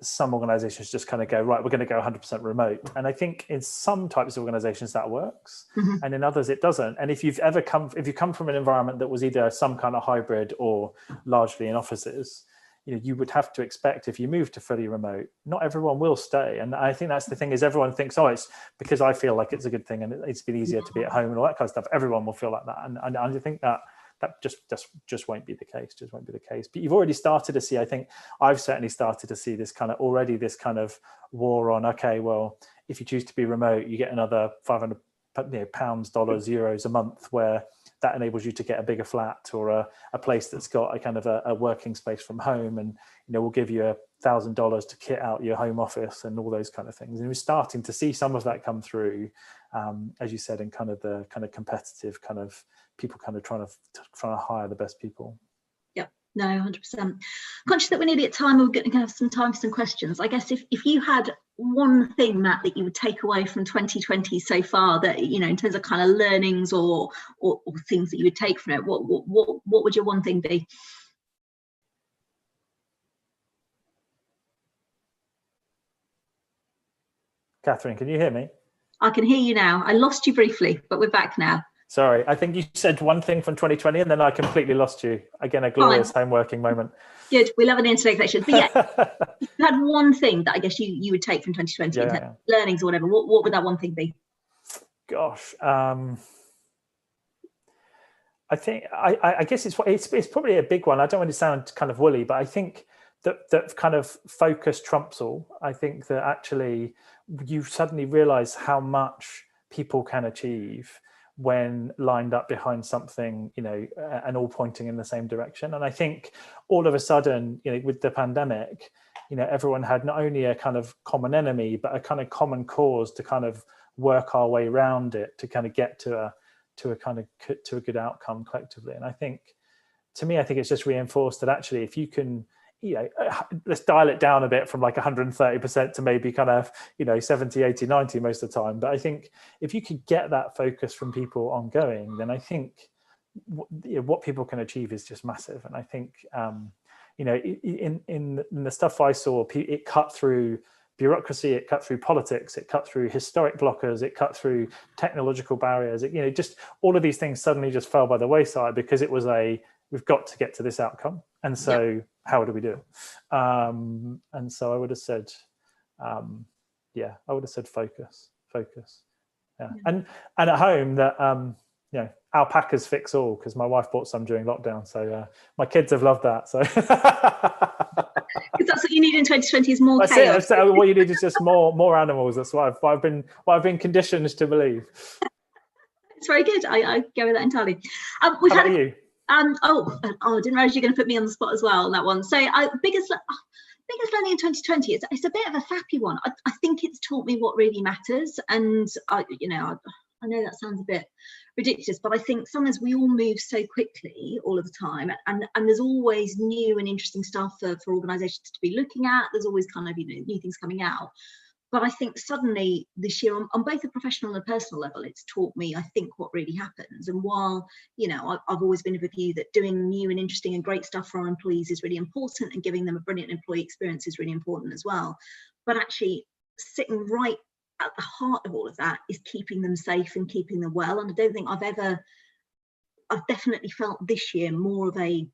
some organizations just kind of go, right, we're going to go 100% remote. And I think in some types of organizations that works, and in others it doesn't. And if you come from an environment that was either some kind of hybrid or largely in offices, you would have to expect, if you move to fully remote, not everyone will stay. And I think that's the thing, is everyone thinks, oh, it's because I feel like it's a good thing and it's been easier to be at home and all that kind of stuff. Everyone will feel like that. And I think that just won't be the case, But you've already started to see, I think I've certainly started to see this kind of war on, okay, well, if you choose to be remote, you get another £500, pounds, dollars, euros a month, where that enables you to get a bigger flat or a place that's got a kind of a working space from home, and we'll give you $1,000 to kit out your home office and all those kind of things. And we're starting to see some of that come through, as you said, in kind of the kind of competitive kind of people kind of trying to hire the best people. Yep, no, 100%. Conscious that we're nearly at time, we're going to have some time for some questions. I guess if you had one thing, Matt, that you would take away from 2020 so far, that in terms of kind of learnings or things that you would take from it, what would your one thing be? Kathryn, can you hear me? I can hear you now. I lost you briefly, but we're back now. Sorry, I think you said one thing from 2020 and then I completely lost you. Again, a glorious home working moment. Good. We love an internet connection. But yeah, if you had one thing that I guess you would take from 2020, learnings or whatever, what would that one thing be? Gosh, I think I guess it's probably a big one. I don't want to sound kind of woolly, but I think that kind of focus trumps all. I think that actually you suddenly realize how much people can achieve when lined up behind something, and all pointing in the same direction. And I think all of a sudden, with the pandemic, everyone had not only a kind of common enemy, but a kind of common cause to kind of work our way around it, to kind of get to a good outcome collectively. And I think, to me, it's just reinforced that actually, if you can, let's dial it down a bit from like 130% to maybe kind of 70, 80, 90 most of the time. But I think if you could get that focus from people ongoing, then I think what people can achieve is just massive. And I think in the stuff I saw, it cut through bureaucracy, it cut through politics, it cut through historic blockers, it cut through technological barriers. Just all of these things suddenly just fell by the wayside because it was we've got to get to this outcome. And so how do we do it? And so I would have said, focus. Yeah. And at home that, alpacas fix all, because my wife bought some during lockdown. So my kids have loved that. So because that's what you need in 2020 is more chaos. What you need is just more animals. That's what I've been conditioned to believe. It's very good. I go with that entirely. How about you? I didn't realize you're going to put me on the spot as well on that one. So biggest learning in 2020, it's a bit of a fappy one. I think it's taught me what really matters. And I know that sounds a bit ridiculous, but I think sometimes we all move so quickly all of the time, and there's always new and interesting stuff for organizations to be looking at. There's always kind of new things coming out. But I think suddenly this year, on both a professional and a personal level, it's taught me, I think, what really happens. And while, I've always been of a view that doing new and interesting and great stuff for our employees is really important, and giving them a brilliant employee experience is really important as well. But actually sitting right at the heart of all of that is keeping them safe and keeping them well. And I don't think I've definitely felt this year more of a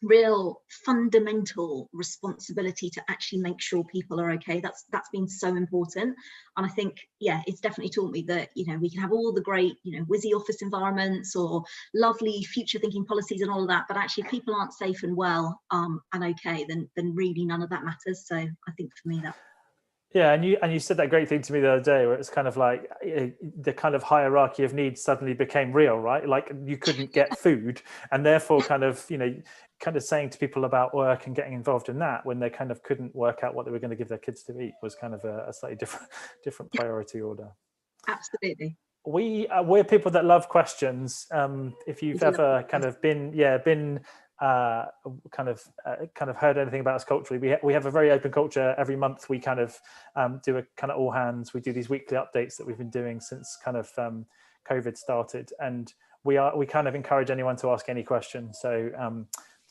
real fundamental responsibility to actually make sure people are okay. That's been so important. And I think, it's definitely taught me that, we can have all the great, whizzy office environments or lovely future thinking policies and all of that, but actually if people aren't safe and well and okay, then really none of that matters. So I think for me that. Yeah, and you said that great thing to me the other day, where it's kind of like the kind of hierarchy of needs suddenly became real, right? Like you couldn't get food, and therefore kind of saying to people about work and getting involved in that when they kind of couldn't work out what they were going to give their kids to eat was kind of a slightly different priority order. Absolutely. We're people that love questions. If you've ever kind of been kind of heard anything about us culturally, we have a very open culture. Every month we kind of do a kind of all hands. We do these weekly updates that we've been doing since kind of COVID started, and we kind of encourage anyone to ask any question. So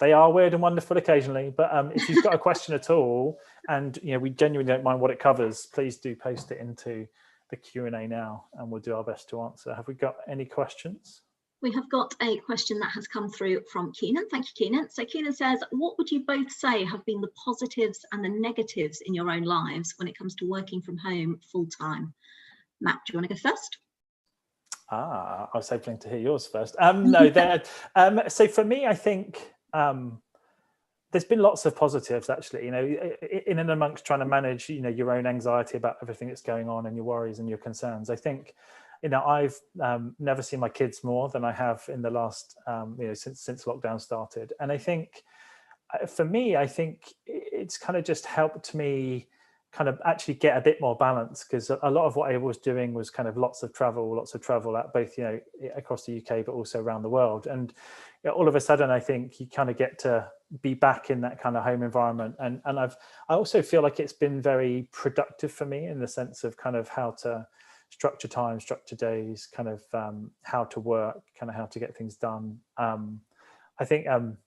they are weird and wonderful occasionally, but if you've got a question at all, and we genuinely don't mind what it covers, please do post it into the Q&A now, and we'll do our best to answer. Have we got any questions? We have got a question that has come through from Keenan. Thank you, Keenan. So Keenan says, what would you both say have been the positives and the negatives in your own lives when it comes to working from home full time? Matt, do you want to go first? I was hoping to hear yours first. So for me, I think there's been lots of positives, actually, in and amongst trying to manage, your own anxiety about everything that's going on and your worries and your concerns. I think, I've never seen my kids more than I have in the last, since lockdown started. And I think for me, it's kind of just helped me kind of actually get a bit more balance, because a lot of what I was doing was kind of lots of travel at both, across the UK, but also around the world. And all of a sudden, I think you kind of get to be back in that kind of home environment. And I also feel like it's been very productive for me in the sense of kind of how to structure time, structure days, kind of how to work, kind of how to get things done. I think I'm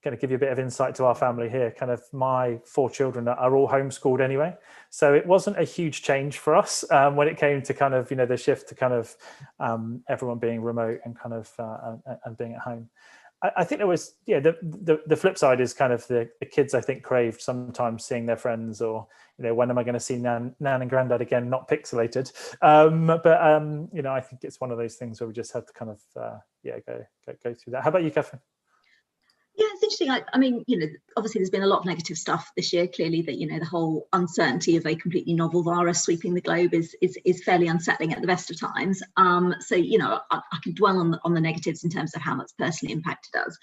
going to give you a bit of insight to our family here. Kind of my 4 children are all homeschooled anyway, so it wasn't a huge change for us when it came to kind of the shift to kind of everyone being remote and kind of and being at home. I think there was the flip side is kind of the kids, I think, craved sometimes seeing their friends, or when am I going to see nan and granddad again, not pixelated, but I think it's one of those things where we just had to kind of go through that. How about you, Kathryn? Yeah, it's interesting. I mean, obviously there's been a lot of negative stuff this year. Clearly, that the whole uncertainty of a completely novel virus sweeping the globe is fairly unsettling at the best of times. So I could dwell on the negatives in terms of how that's personally impacted us.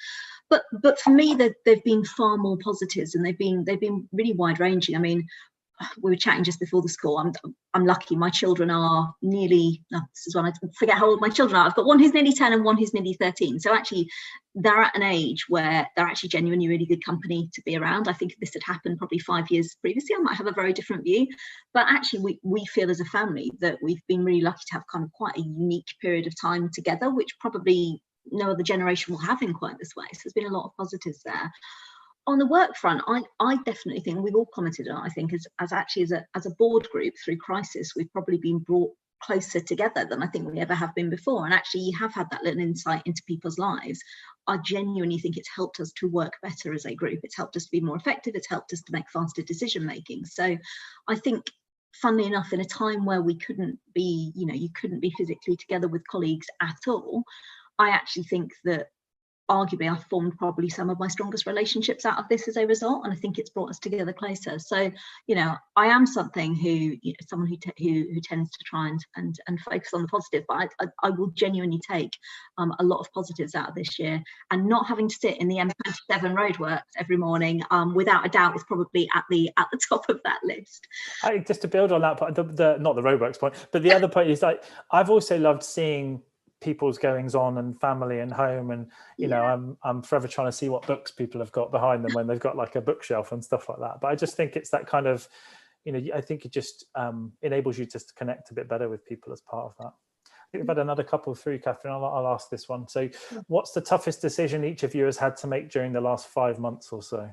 But for me, there've been far more positives, and they've been really wide ranging. I mean, we were chatting just before this call. I'm lucky. My children are nearly, this is when I forget how old my children are. I've got one who's nearly 10 and one who's nearly 13. So actually they're at an age where they're actually genuinely really good company to be around. I think if this had happened probably 5 years previously, I might have a very different view. But actually we feel as a family that we've been really lucky to have kind of quite a unique period of time together, which probably no other generation will have in quite this way. So there's been a lot of positives there. on the work front, I definitely think, we've all commented on, I think, as a board group through crisis, we've probably been brought closer together than I think we ever have been before. And actually, you have had that little insight into people's lives. I genuinely think it's helped us to work better as a group. It's helped us to be more effective. It's helped us to make faster decision making. So I think, funnily enough, in a time where we couldn't be, you couldn't be physically together with colleagues at all, I actually think that arguably I've formed probably some of my strongest relationships out of this as a result, and I think it's brought us together closer. So I am someone who tends to try and focus on the positive, but I will genuinely take a lot of positives out of this year, and not having to sit in the M27 roadworks every morning without a doubt is probably at the top of that list. Just to build on that point, not the roadworks point, but the other point is, like, I've also loved seeing people's goings on and family and home, and I'm forever trying to see what books people have got behind them when they've got like a bookshelf and stuff like that. But I just think it's that kind of, I think it just enables you to connect a bit better with people as part of that. I think we've had another couple through, Kathryn. I'll ask this one. So what's the toughest decision each of you has had to make during the last 5 months or so?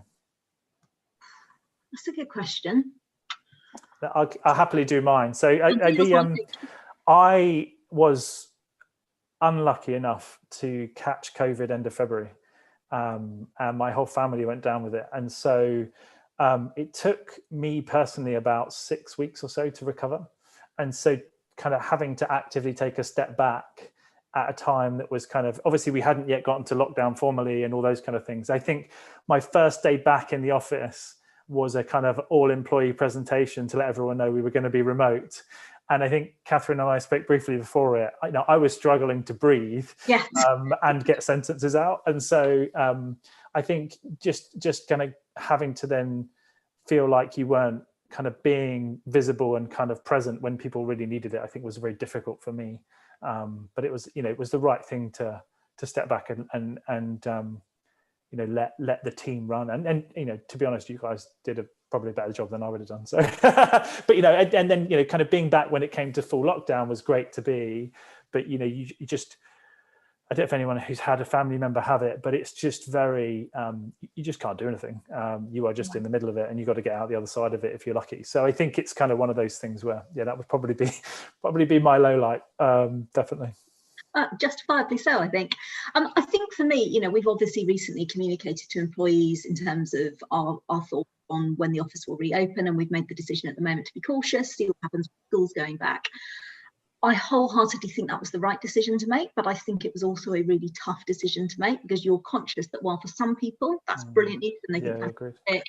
That's a good question. I'll happily do mine. So I was unlucky enough to catch COVID end of February, and my whole family went down with it. And so it took me personally about 6 weeks or so to recover. And so kind of having to actively take a step back at a time that was kind of, obviously we hadn't yet gotten to lockdown formally and all those kind of things. I think my first day back in the office was a kind of all employee presentation to let everyone know we were going to be remote. And I think Kathryn and I spoke briefly before it. I was struggling to breathe and get sentences out. And so I think just kind of having to then feel like you weren't kind of being visible and kind of present when people really needed it, I think was very difficult for me. But it was, it was the right thing to step back and let the team run. And to be honest, you guys did probably a better job than I would have done. So, but and then kind of being back when it came to full lockdown was great to be. But you just, I don't know if anyone who's had a family member have it, but it's just very, you just can't do anything. You are just in the middle of it, and you got to get out the other side of it if you're lucky. So I think it's kind of one of those things where, that would probably be my low light, definitely. Justifiably so, I think. I think for me, we've obviously recently communicated to employees in terms of our thoughts on when the office will reopen, and we've made the decision at the moment to be cautious, see what happens with schools going back. I wholeheartedly think that was the right decision to make, but I think it was also a really tough decision to make, because you're conscious that while for some people that's brilliant news and they can have it,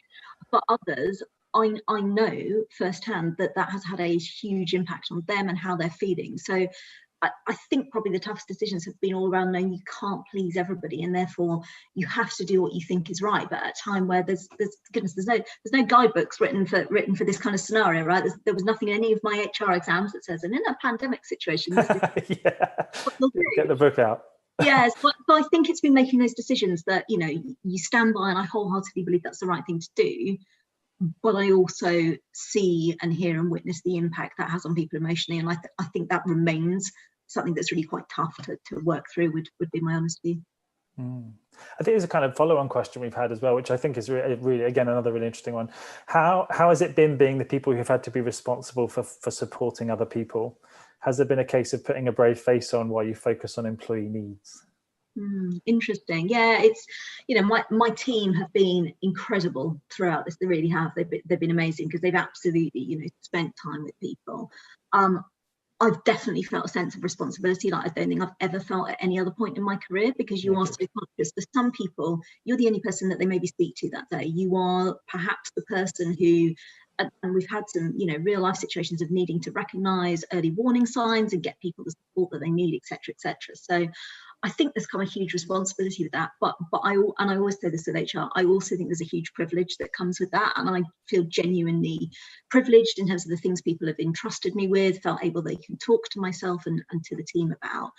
for others, I know firsthand that has had a huge impact on them and how they're feeling. So I think probably the toughest decisions have been all around knowing you can't please everybody, and therefore you have to do what you think is right. But at a time where there's no guidebooks written for this kind of scenario, right? There was nothing in any of my HR exams that says, and in a pandemic situation, this is get the book out. Yes, but I think it's been making those decisions that you stand by, and I wholeheartedly believe that's the right thing to do. But I also see and hear and witness the impact that has on people emotionally, and I think that remains something that's really quite tough to work through, would be my honest view. I think there's a kind of follow-on question we've had as well, which I think is really again, another really interesting one. How has it been being the people who've had to be responsible for supporting other people? Has there been a case of putting a brave face on while you focus on employee needs? Interesting. Yeah, it's my team have been incredible throughout this. They really have. They've been amazing, because they've absolutely spent time with people. I've definitely felt a sense of responsibility like I don't think I've ever felt at any other point in my career, because you are so conscious. For some people, you're the only person that they maybe speak to that day. You are perhaps the person who, and we've had some real life situations of needing to recognise early warning signs and get people the support that they need, etc., etc. So I think there's come a huge responsibility with that, but I always say this with HR, I also think there's a huge privilege that comes with that, and I feel genuinely privileged in terms of the things people have entrusted me with, felt able they can talk to myself and to the team about.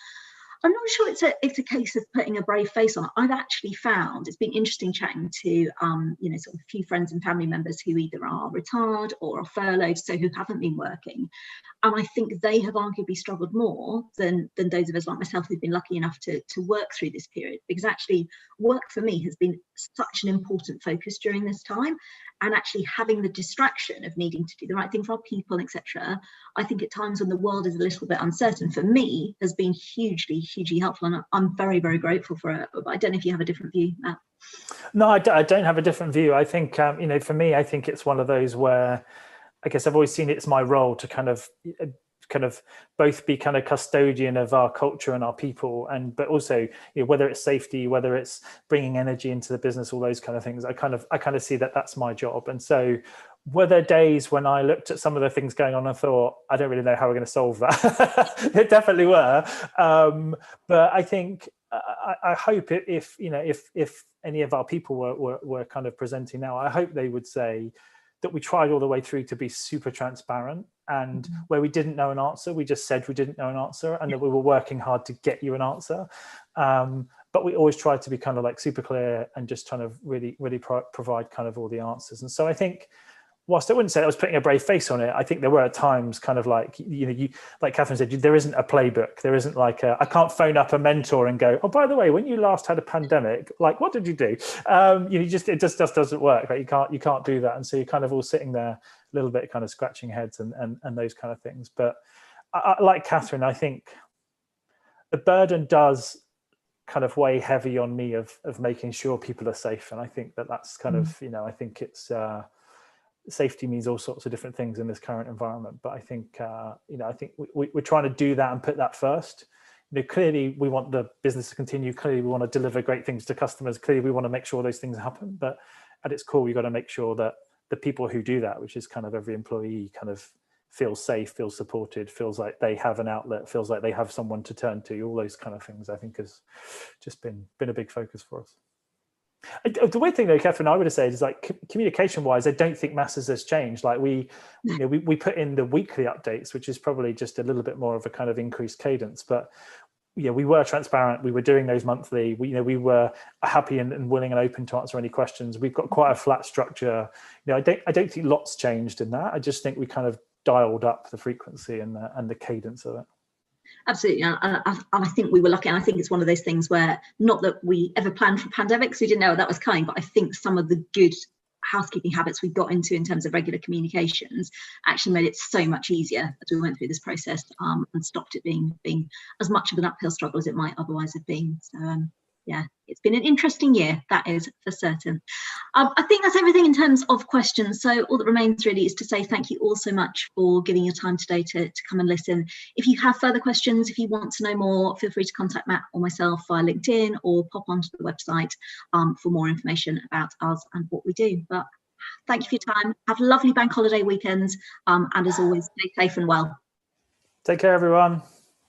I'm not sure it's a case of putting a brave face on it. I've actually found it's been interesting chatting to sort of a few friends and family members who either are retired or are furloughed, so who haven't been working. And I think they have arguably struggled more than those of us like myself who've been lucky enough to work through this period, because actually work for me has been such an important focus during this time, and actually having the distraction of needing to do the right thing for our people, etc. I think at times when the world is a little bit uncertain, for me, has been hugely helpful, and I'm very grateful for it. But I don't know if you have a different view, Matt. No, I don't have a different view. I think for me, I think it's one of those where I guess I've always seen it's my role to kind of both be kind of custodian of our culture and our people, but also whether it's safety, whether it's bringing energy into the business, all those kind of things. I kind of see that that's my job. And so were there days when I looked at some of the things going on and thought, I don't really know how we're going to solve that? There definitely were, but I think I hope if any of our people were kind of presenting now, I hope they would say that we tried all the way through to be super transparent, and where we didn't know an answer, we just said we didn't know an answer, and that we were working hard to get you an answer. But we always tried to be kind of like super clear and just kind of really provide kind of all the answers. And so I think, whilst I wouldn't say I was putting a brave face on it, I think there were at times kind of like, you like Kathryn said, there isn't a playbook. There isn't like I can't phone up a mentor and go, oh, by the way, when you last had a pandemic, like, what did you do? It just doesn't work, right? You can't do that. And so you're kind of all sitting there a little bit kind of scratching heads and those kind of things. But I like Kathryn, I think the burden does kind of weigh heavy on me of making sure people are safe. And I think that's kind of, I think it's, safety means all sorts of different things in this current environment, but I think I think we're trying to do that and put that first. Clearly we want the business to continue. Clearly we want to deliver great things to customers. Clearly we want to make sure those things happen. But at its core, we've got to make sure that the people who do that, which is kind of every employee, kind of feels safe, feels supported, feels like they have an outlet, feels like they have someone to turn to. All those kind of things, I think, has just been a big focus for us. The weird thing though, Kathryn, I would have said is like communication wise, I don't think masses has changed. Like we put in the weekly updates, which is probably just a little bit more of a kind of increased cadence, but we were transparent. We were doing those monthly. We were happy and willing and open to answer any questions. We've got quite a flat structure. I don't think lots changed in that. I just think we kind of dialed up the frequency and the cadence of it. Absolutely, and I think we were lucky, and I think it's one of those things where, not that we ever planned for pandemics, we didn't know that was coming, but I think some of the good housekeeping habits we got into in terms of regular communications actually made it so much easier as we went through this process, and stopped it being as much of an uphill struggle as it might otherwise have been. So yeah, it's been an interesting year, that is for certain. I think that's everything in terms of questions. So all that remains really is to say thank you all so much for giving your time today to come and listen. If you have further questions, if you want to know more, feel free to contact Matt or myself via LinkedIn, or pop onto the website for more information about us and what we do. But thank you for your time. Have lovely bank holiday weekends, and as always, stay safe and well. Take care, everyone.